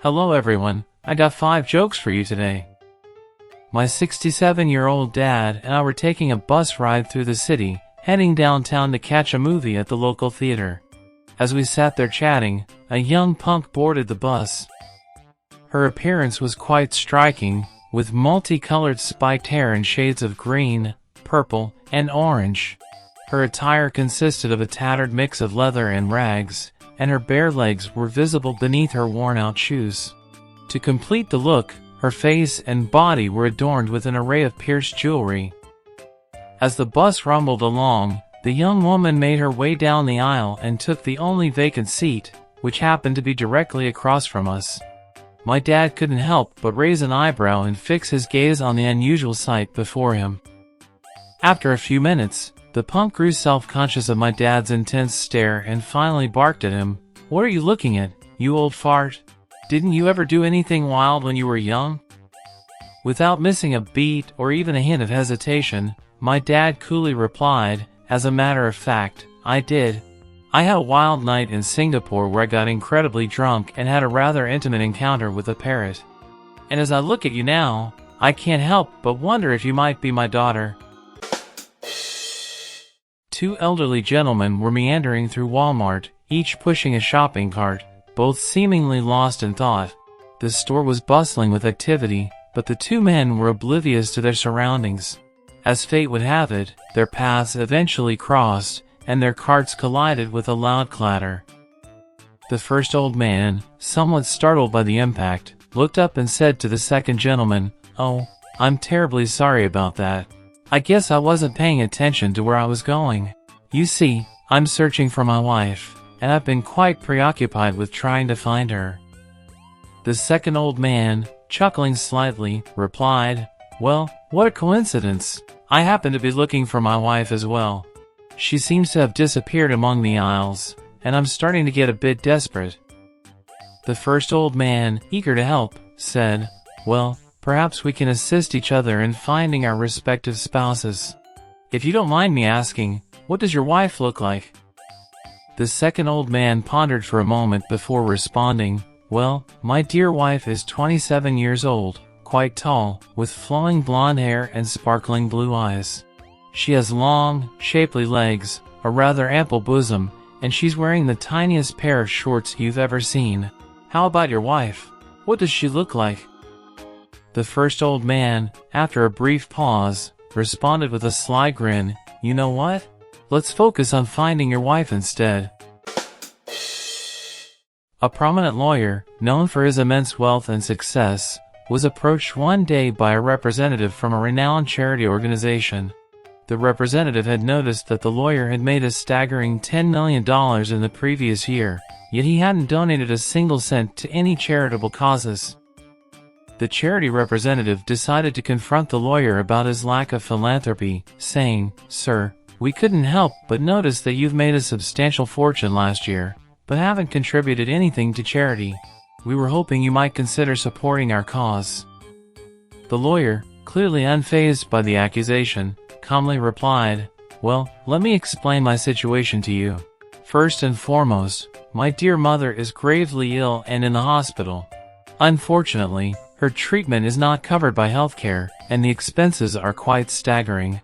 Hello everyone, I got 5 jokes for you today. My 67-year-old dad and I were taking a bus ride through the city, heading downtown to catch a movie at the local theater. As we sat there chatting, a young punk boarded the bus. Her appearance was quite striking, with multicolored spiked hair in shades of green, purple, and orange. Her attire consisted of a tattered mix of leather and rags, and her bare legs were visible beneath her worn-out shoes. To complete the look, her face and body were adorned with an array of pierced jewelry. As the bus rumbled along, the young woman made her way down the aisle and took the only vacant seat, which happened to be directly across from us. My dad couldn't help but raise an eyebrow and fix his gaze on the unusual sight before him. After a few minutes, the punk grew self-conscious of my dad's intense stare and finally barked at him. "What are you looking at, you old fart? Didn't you ever do anything wild when you were young?" Without missing a beat or even a hint of hesitation, my dad coolly replied, "As a matter of fact, I did. I had a wild night in Singapore where I got incredibly drunk and had a rather intimate encounter with a parrot. And as I look at you now, I can't help but wonder if you might be my daughter." 2 elderly gentlemen were meandering through Walmart, each pushing a shopping cart, both seemingly lost in thought. The store was bustling with activity, but the 2 men were oblivious to their surroundings. As fate would have it, their paths eventually crossed, and their carts collided with a loud clatter. The first old man, somewhat startled by the impact, looked up and said to the second gentleman, "Oh, I'm terribly sorry about that. I guess I wasn't paying attention to where I was going. You see, I'm searching for my wife, and I've been quite preoccupied with trying to find her." The second old man, chuckling slightly, replied, "Well, what a coincidence. I happen to be looking for my wife as well. She seems to have disappeared among the aisles, and I'm starting to get a bit desperate." The first old man, eager to help, said, "Well, perhaps we can assist each other in finding our respective spouses. If you don't mind me asking, what does your wife look like?" The second old man pondered for a moment before responding, "Well, my dear wife is 27 years old, quite tall, with flowing blonde hair and sparkling blue eyes. She has long, shapely legs, a rather ample bosom, and she's wearing the tiniest pair of shorts you've ever seen. How about your wife? What does she look like?" The first old man, after a brief pause, responded with a sly grin, "You know what? Let's focus on finding your wife instead." A prominent lawyer, known for his immense wealth and success, was approached one day by a representative from a renowned charity organization. The representative had noticed that the lawyer had made a staggering $10 million in the previous year, yet he hadn't donated a single cent to any charitable causes. The charity representative decided to confront the lawyer about his lack of philanthropy, saying, "Sir, we couldn't help but notice that you've made a substantial fortune last year, but haven't contributed anything to charity. We were hoping you might consider supporting our cause." The lawyer, clearly unfazed by the accusation, calmly replied, "Well, let me explain my situation to you. First and foremost, my dear mother is gravely ill and in the hospital. Unfortunately, her treatment is not covered by healthcare, and the expenses are quite staggering."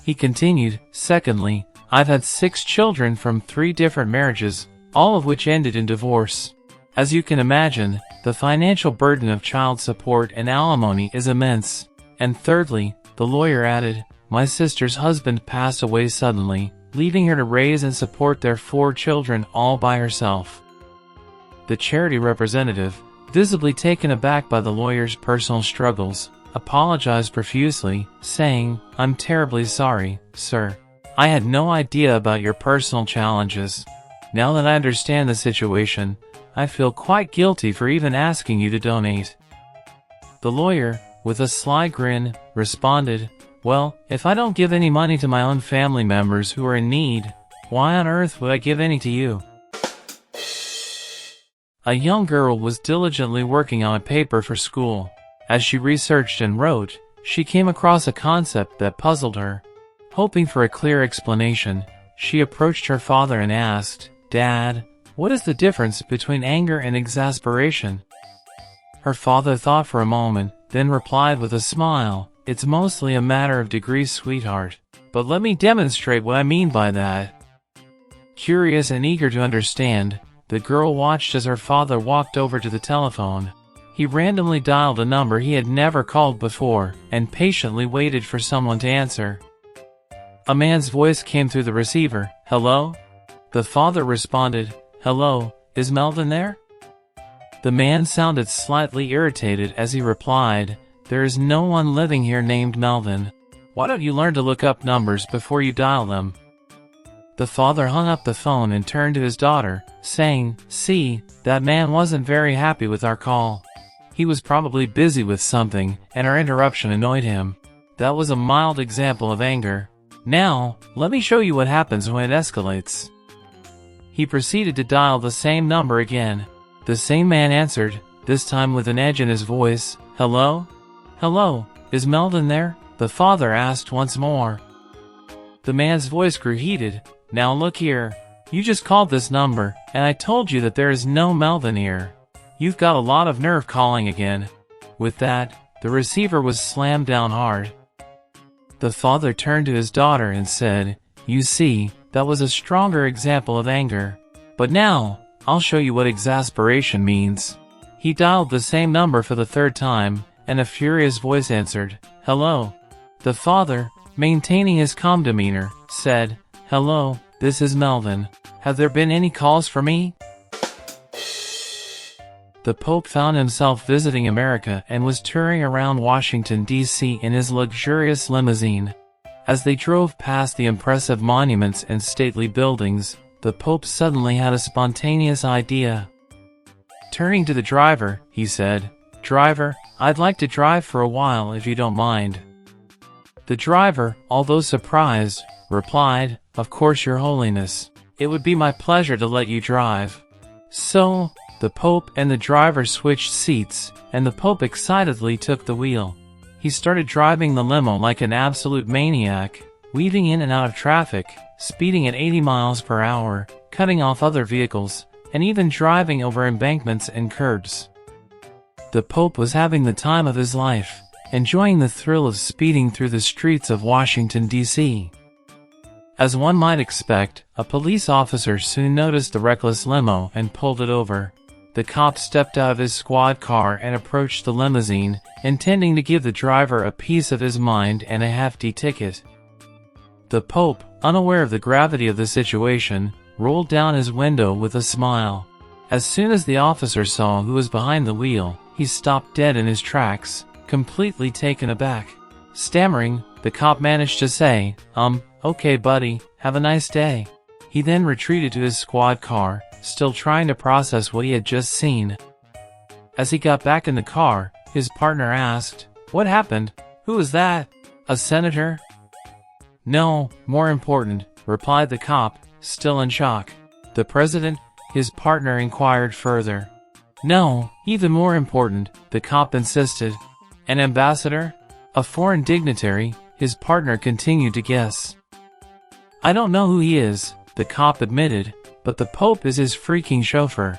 He continued, "Secondly, I've had 6 children from 3 different marriages, all of which ended in divorce. As you can imagine, the financial burden of child support and alimony is immense. And thirdly," the lawyer added, "my sister's husband passed away suddenly, leaving her to raise and support their 4 children all by herself." The charity representative, visibly taken aback by the lawyer's personal struggles, apologized profusely, saying, "I'm terribly sorry, sir. I had no idea about your personal challenges. Now that I understand the situation, I feel quite guilty for even asking you to donate." The lawyer, with a sly grin, responded, "Well, if I don't give any money to my own family members who are in need, why on earth would I give any to you?" A young girl was diligently working on a paper for school. As she researched and wrote, she came across a concept that puzzled her. Hoping for a clear explanation, she approached her father and asked, "Dad, what is the difference between anger and exasperation?" Her father thought for a moment, then replied with a smile, "It's mostly a matter of degrees, sweetheart. But let me demonstrate what I mean by that." Curious and eager to understand, the girl watched as her father walked over to the telephone. He randomly dialed a number he had never called before, and patiently waited for someone to answer. A man's voice came through the receiver. "Hello?" The father responded, "Hello, is Melvin there?" The man sounded slightly irritated as he replied, "There is no one living here named Melvin. Why don't you learn to look up numbers before you dial them?" The father hung up the phone and turned to his daughter, saying, "See, that man wasn't very happy with our call. He was probably busy with something, and our interruption annoyed him. That was a mild example of anger. Now, let me show you what happens when it escalates." He proceeded to dial the same number again. The same man answered, this time with an edge in his voice. "Hello? Hello, is Melvin there?" the father asked once more. The man's voice grew heated. "Now look here. You just called this number, and I told you that there is no Melvin here. You've got a lot of nerve calling again." With that, the receiver was slammed down hard. The father turned to his daughter and said, "You see, that was a stronger example of anger. But now, I'll show you what exasperation means." He dialed the same number for the third time, and a furious voice answered, "Hello." The father, maintaining his calm demeanor, said, "Hello, this is Melvin. Have there been any calls for me?" The Pope found himself visiting America and was touring around Washington, D.C. in his luxurious limousine. As they drove past the impressive monuments and stately buildings, the Pope suddenly had a spontaneous idea. Turning to the driver, he said, "Driver, I'd like to drive for a while if you don't mind." The driver, although surprised, replied, "Of course, Your Holiness. It would be my pleasure to let you drive." So, the Pope and the driver switched seats, and the Pope excitedly took the wheel. He started driving the limo like an absolute maniac, weaving in and out of traffic, speeding at 80 miles per hour, cutting off other vehicles, and even driving over embankments and curbs. The Pope was having the time of his life, enjoying the thrill of speeding through the streets of Washington, D.C. As one might expect, a police officer soon noticed the reckless limo and pulled it over. The cop stepped out of his squad car and approached the limousine, intending to give the driver a piece of his mind and a hefty ticket. The Pope, unaware of the gravity of the situation, rolled down his window with a smile. As soon as the officer saw who was behind the wheel, he stopped dead in his tracks, completely taken aback. Stammering, the cop managed to say, "Okay buddy, have a nice day." He then retreated to his squad car, still trying to process what he had just seen. As he got back in the car, his partner asked, "What happened? Who was that? A senator?" "No, more important," replied the cop, still in shock. "The president?" his partner inquired further. "No, even more important," the cop insisted. "An ambassador? A foreign dignitary?" his partner continued to guess. "I don't know who he is," the cop admitted, "but the Pope is his freaking chauffeur."